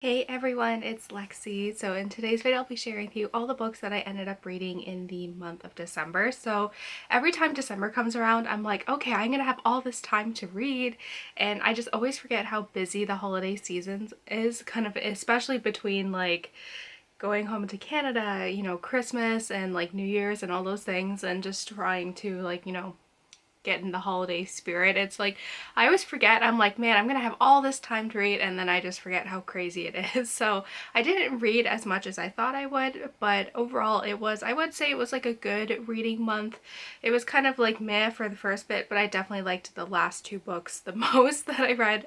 Hey everyone, it's Lexie. So in today's video, I'll be sharing with you all the books that I ended up reading in the month of December. So every time December comes around, I'm like, okay, I'm gonna have all this time to read. And I just always forget how busy the holiday season is, kind of especially between like going home to Canada, Christmas and like New Year's and all those things, and just trying to get in the holiday spirit. It's like I always forget. I'm like, man, I'm gonna have all this time to read, and then I just forget how crazy it is. So I didn't read as much as I thought I would, but overall I would say it was like a good reading month. It was kind of like meh for the first bit, but I definitely liked the last two books the most that I read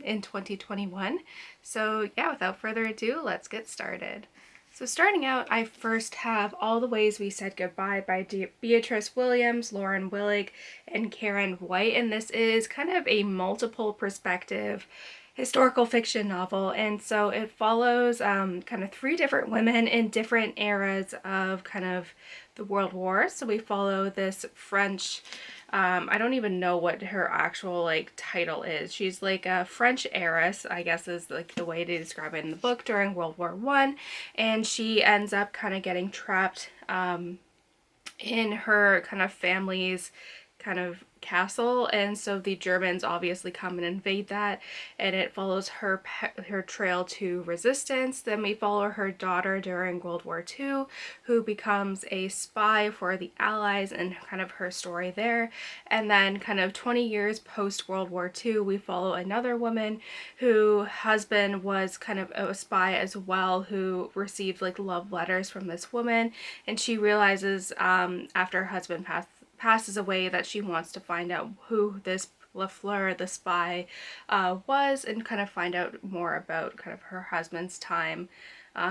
in 2021. So yeah, without further ado, let's get started. So starting out, I first have All the Ways We Said Goodbye by Beatriz Williams, Lauren Willig, and Karen White. And this is kind of a multiple perspective historical fiction novel. And so it follows kind of three different women in different eras of kind of the World War. So we follow this French I don't even know what her actual like title is. She's like a French heiress, I guess is like the way they describe it in the book, during World War One, and she ends up kind of getting trapped in her kind of family's kind of castle, and so the Germans obviously come and invade that, and it follows her trail to resistance. Then we follow her daughter during World War II, who becomes a spy for the Allies, and kind of her story there. And then kind of 20 years post World War II, we follow another woman whose husband was kind of a spy as well, who received like love letters from this woman, and she realizes after her husband passes away that she wants to find out who this Lafleur, the spy, was, and kind of find out more about kind of her husband's time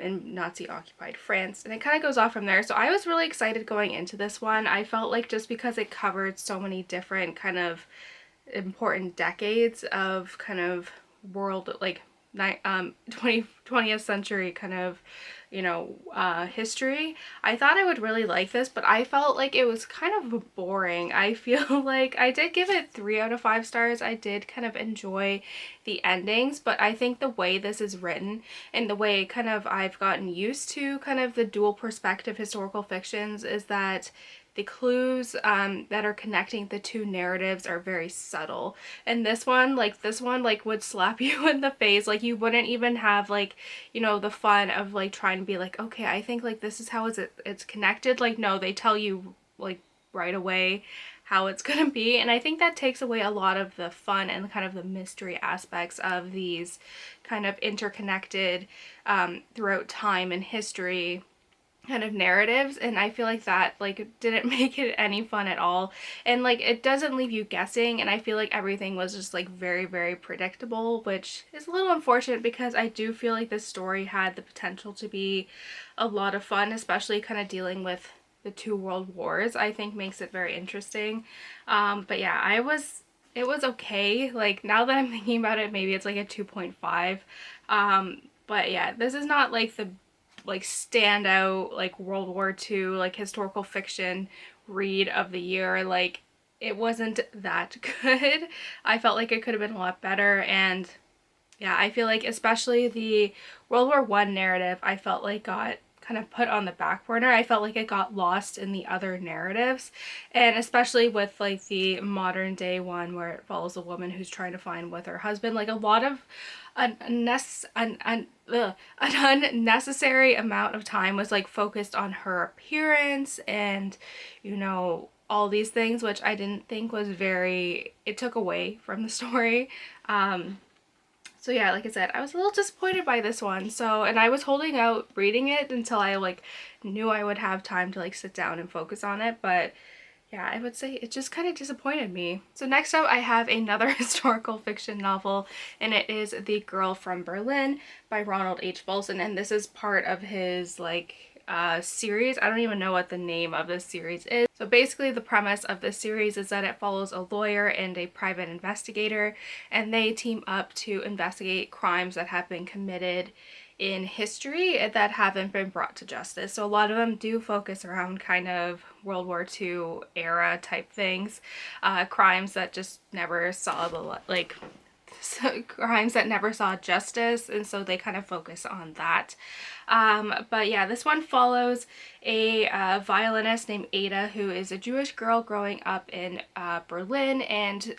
in Nazi-occupied France. And it kind of goes off from there. So I was really excited going into this one. I felt like just because it covered so many different kind of important decades of kind of world, like 20th century kind of history, I thought I would really like this, but I felt like it was kind of boring. I feel like I did give it 3 out of 5 stars. I did kind of enjoy the endings, but I think the way this is written and the way kind of I've gotten used to kind of the dual perspective historical fictions is that the clues that are connecting the two narratives are very subtle. And this one would slap you in the face. Like you wouldn't even have like, the fun of like trying to be like, okay, I think like this is how it's connected. Like no, they tell you like right away how it's gonna be. And I think that takes away a lot of the fun and kind of the mystery aspects of these kind of interconnected throughout time and history kind of narratives, and I feel like that like didn't make it any fun at all, and like it doesn't leave you guessing, and I feel like everything was just like very, very predictable, which is a little unfortunate because I do feel like this story had the potential to be a lot of fun, especially kind of dealing with the two world wars. I think makes it very interesting. But yeah, it was okay. Like now that I'm thinking about it, maybe it's like a 2.5. But yeah, this is not like the like standout like World War II like historical fiction read of the year. Like it wasn't that good. I felt like it could have been a lot better, and yeah, I feel like especially the World War One narrative I felt like got kind of put on the back burner. I felt like it got lost in the other narratives, and especially with like the modern day one where it follows a woman who's trying to find with her husband, like a lot of an unnecessary amount of time was like focused on her appearance and all these things, which I didn't think was very, it took away from the story. So yeah, like I said, I was a little disappointed by this one. So, and I was holding out reading it until I like knew I would have time to like sit down and focus on it, but yeah, I would say it just kind of disappointed me. So next up I have another historical fiction novel, and it is The Girl from Berlin by Ronald H. Balson, and this is part of his like series. I don't even know what the name of this series is. So basically the premise of this series is that it follows a lawyer and a private investigator, and they team up to investigate crimes that have been committed in history that haven't been brought to justice. So a lot of them do focus around kind of World War II era type things, crimes that just never saw the crimes that never saw justice, and so they kind of focus on that. But yeah, this one follows a violinist named Ada, who is a Jewish girl growing up in Berlin, and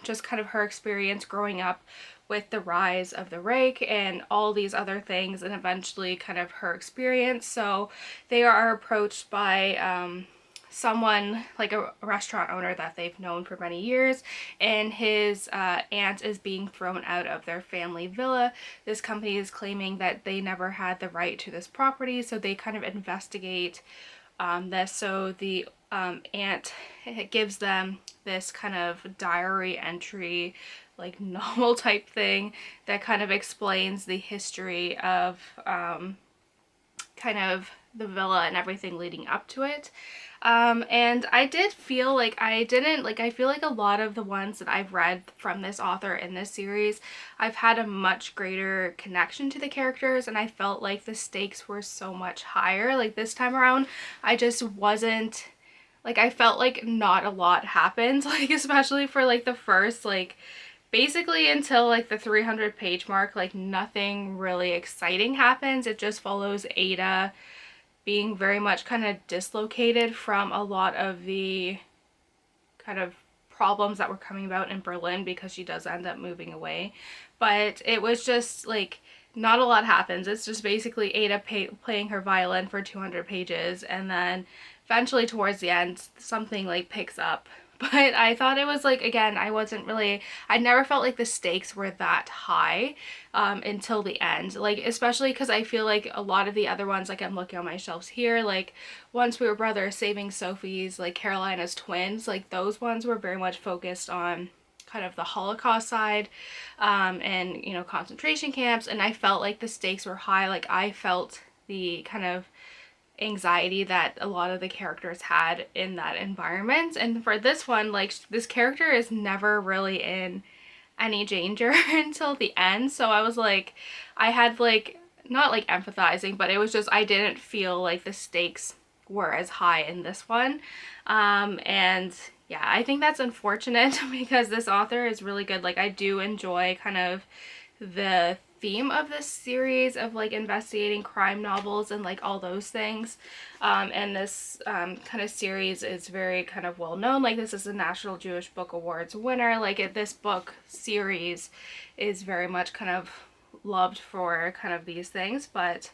just kind of her experience growing up with the rise of the Reich and all these other things, and eventually kind of her experience. So they are approached by someone, like a restaurant owner that they've known for many years, and his aunt is being thrown out of their family villa. This company is claiming that they never had the right to this property, so they kind of investigate this. So the aunt gives them this kind of diary entry, like novel type thing, that kind of explains the history of kind of the villa and everything leading up to it. And I did feel like I feel like a lot of the ones that I've read from this author in this series, I've had a much greater connection to the characters, and I felt like the stakes were so much higher. Like this time around, I just wasn't, like, I felt like not a lot happened, like especially for like the first, like basically until like the 300 page mark, like nothing really exciting happens. It just follows Ada being very much kind of dislocated from a lot of the kind of problems that were coming about in Berlin, because she does end up moving away. But it was just like not a lot happens. It's just basically Ada playing her violin for 200 pages, and then eventually towards the end something like picks up. But I thought it was like, again, I never felt like the stakes were that high until the end. Like, especially because I feel like a lot of the other ones, like I'm looking on my shelves here, like Once We Were Brothers, Saving Sophie's, like Carolina's Twins, like those ones were very much focused on kind of the Holocaust side and, you know, concentration camps. And I felt like the stakes were high. Like I felt the kind of anxiety that a lot of the characters had in that environment. And for this one, like this character is never really in any danger until the end. So I was like, I had like, not like empathizing, but it was just, I didn't feel like the stakes were as high in this one. And yeah, I think that's unfortunate because this author is really good. Like I do enjoy kind of the theme of this series of like investigating crime novels and like all those things, and this kind of series is very kind of well known. Like this is a National Jewish Book Awards winner. Like this book series is very much kind of loved for kind of these things. But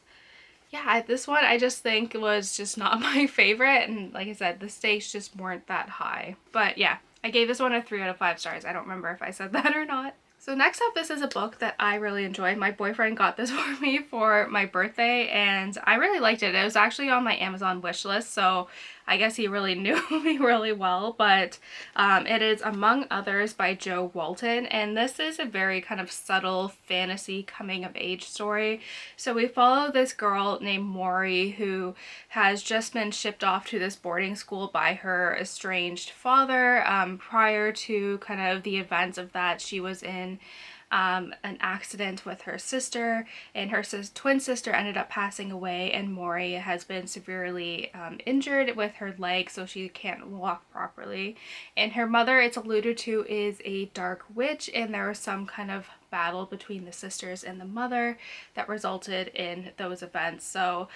yeah, this one I just think was just not my favorite, and like I said, the stakes just weren't that high. But yeah, I gave this one a 3 out of 5 stars. I don't remember if I said that or not. So next up, this is a book that I really enjoyed. My boyfriend got this for me for my birthday, and I really liked it. It was actually on my Amazon wish list, so I guess he really knew me really well. But it is Among Others by Jo Walton, and this is a very kind of subtle fantasy coming of age story. So we follow this girl named Maury who has just been shipped off to this boarding school by her estranged father. Prior to kind of the events of that, she was in an accident with her sister, and her twin sister ended up passing away, and Maury has been severely injured with her leg, so she can't walk properly. And her mother, it's alluded to, is a dark witch, and there was some kind of battle between the sisters and the mother that resulted in those events. So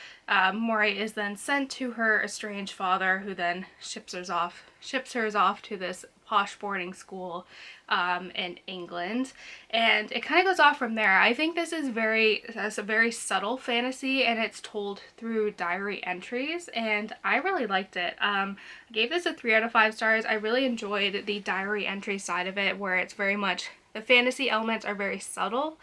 Maury is then sent to her estranged father, who then ships her off to this posh boarding school in England, and it kind of goes off from there. I think this is a very subtle fantasy, and it's told through diary entries, and I really liked it. I gave this a 3 out of 5 stars. I really enjoyed the diary entry side of it, where it's very much, the fantasy elements are very subtle,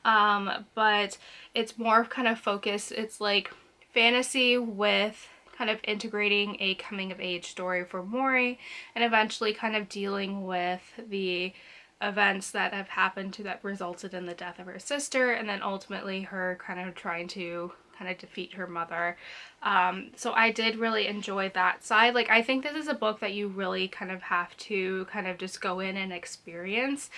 but it's more kind of focused. It's like fantasy with kind of integrating a coming of age story for Maury, and eventually kind of dealing with the events that have happened that resulted in the death of her sister, and then ultimately her kind of trying to kind of defeat her mother. So I did really enjoy that side. Like I think this is a book that you really kind of have to kind of just go in and experience.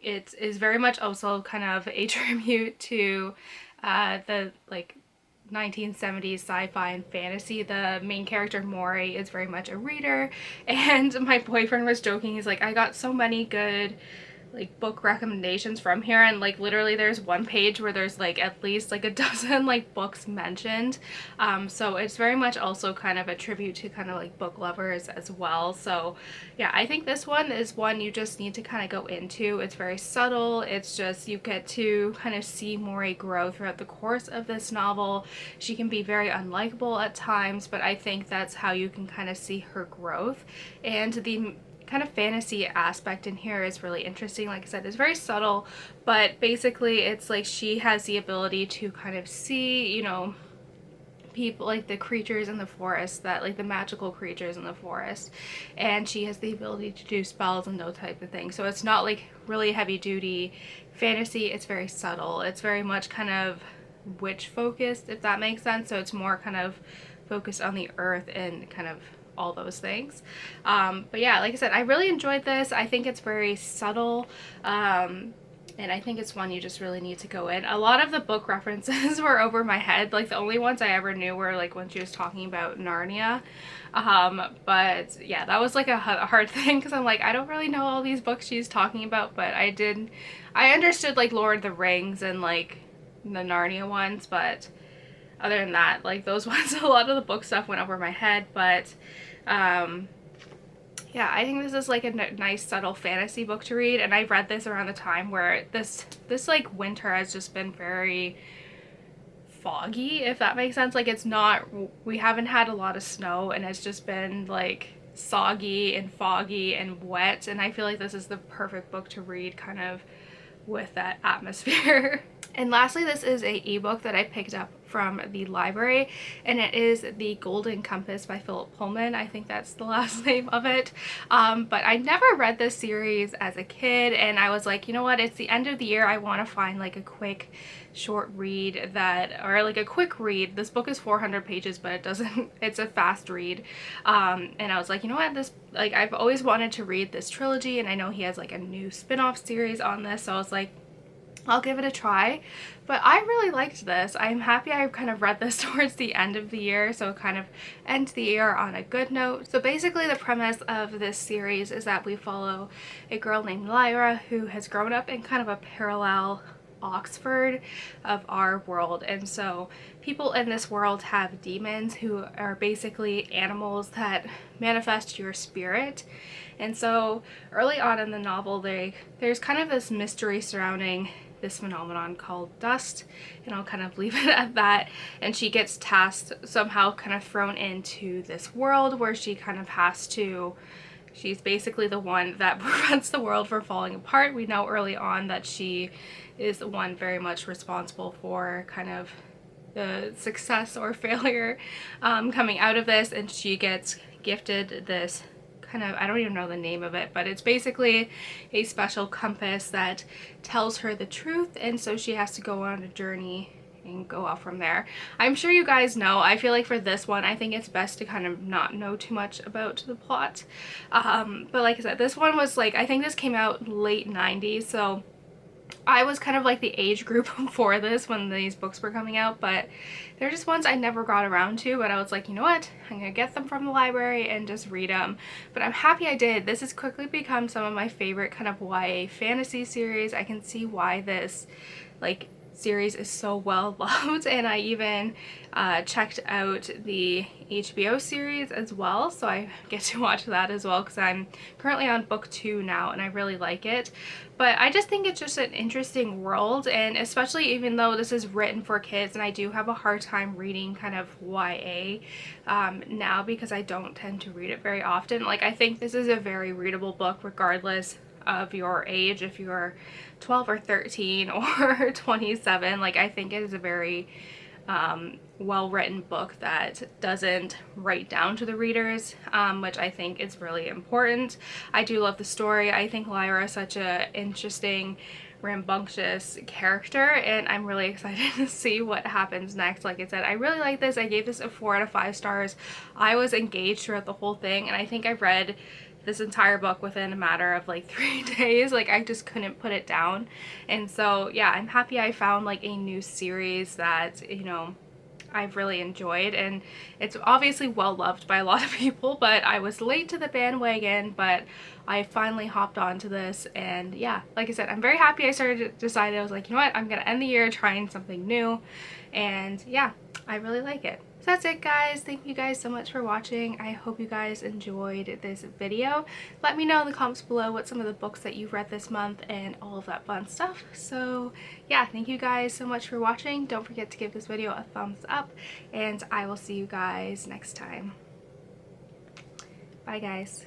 It is very much also kind of a tribute to the like 1970s sci-fi and fantasy. The main character Maury is very much a reader, and my boyfriend was joking, he's like, I got so many good like book recommendations from here, and like literally there's one page where there's like at least like a dozen like books mentioned. So it's very much also kind of a tribute to kind of like book lovers as well. So yeah, I think this one is one you just need to kind of go into. It's very subtle. It's just you get to kind of see Mori grow throughout the course of this novel. She can be very unlikable at times, but I think that's how you can kind of see her growth. And the kind of fantasy aspect in here is really interesting. Like I said, it's very subtle, but basically it's like she has the ability to kind of see, you know, people, like the creatures in the forest, that like the magical creatures in the forest, and she has the ability to do spells and those type of things. So it's not like really heavy duty fantasy. It's very subtle. It's very much kind of witch focused, if that makes sense. So it's more kind of focused on the earth and kind of all those things. But yeah, like I said, I really enjoyed this. I think it's very subtle, and I think it's one you just really need to go in. A lot of the book references were over my head. Like the only ones I ever knew were like when she was talking about Narnia. But yeah, that was like a hard thing because I'm like, I don't really know all these books she's talking about, but I understood like Lord of the Rings and like the Narnia ones, but other than that, like those ones, a lot of the book stuff went over my head. But yeah, I think this is like a nice subtle fantasy book to read, and I read this around the time where this like winter has just been very foggy, if that makes sense. Like it's not, we haven't had a lot of snow, and it's just been like soggy and foggy and wet, and I feel like this is the perfect book to read kind of with that atmosphere. And lastly, this is a ebook that I picked up from the library, and it is The Golden Compass by Philip Pullman. I think that's the last name of it. But I never read this series as a kid, and I was like, you know what, it's the end of the year. I want to find like a quick short read that, or like a quick read. This book is 400 pages, but it's a fast read. And I was like, you know what, this, like, I've always wanted to read this trilogy, and I know he has like a new spin-off series on this, so I was like, I'll give it a try. But I really liked this. I'm happy I kind of read this towards the end of the year, so it kind of ends the year on a good note. So basically the premise of this series is that we follow a girl named Lyra who has grown up in kind of a parallel Oxford of our world, and so people in this world have demons who are basically animals that manifest your spirit. And so early on in the novel, there's kind of this mystery surrounding this phenomenon called dust, and I'll kind of leave it at that. And she gets tasked, somehow kind of thrown into this world where she kind of has to, she's basically the one that prevents the world from falling apart. We know early on that she is the one very much responsible for kind of the success or failure coming out of this, and she gets gifted this kind of, I don't even know the name of it, but it's basically a special compass that tells her the truth, and so she has to go on a journey and go off from there. I'm sure you guys know, I feel like for this one, I think it's best to kind of not know too much about the plot. But like I said, this one was like, I think this came out late 90s, so I was kind of like the age group for this when these books were coming out, but they're just ones I never got around to. But I was like, you know what, I'm gonna get them from the library and just read them. But I'm happy I did. This has quickly become some of my favorite kind of YA fantasy series. I can see why this like series is so well loved, and I even checked out the HBO series as well, so I get to watch that as well because I'm currently on book 2 now and I really like it. But I just think it's just an interesting world, and especially even though this is written for kids, and I do have a hard time reading kind of YA now because I don't tend to read it very often. Like, I think this is a very readable book regardless of your age, if you're 12 or 13 or 27. Like, I think it is a very well-written book that doesn't write down to the readers, which I think is really important. I do love the story. I think Lyra is such a interesting, rambunctious character, and I'm really excited to see what happens next. Like I said, I really like this. I gave this a 4 out of 5 stars. I was engaged throughout the whole thing, and I think I read this entire book within a matter of like 3 days. Like, I just couldn't put it down. And so yeah, I'm happy I found like a new series that, you know, I've really enjoyed, and it's obviously well loved by a lot of people, but I was late to the bandwagon, but I finally hopped onto this. And yeah, like I said, I'm very happy I decided. I was like, you know what, I'm gonna end the year trying something new, and yeah, I really like it. So that's it, guys. Thank you guys so much for watching. I hope you guys enjoyed this video. Let me know in the comments below what some of the books that you've read this month and all of that fun stuff. So yeah, thank you guys so much for watching. Don't forget to give this video a thumbs up, and I will see you guys next time. Bye, guys.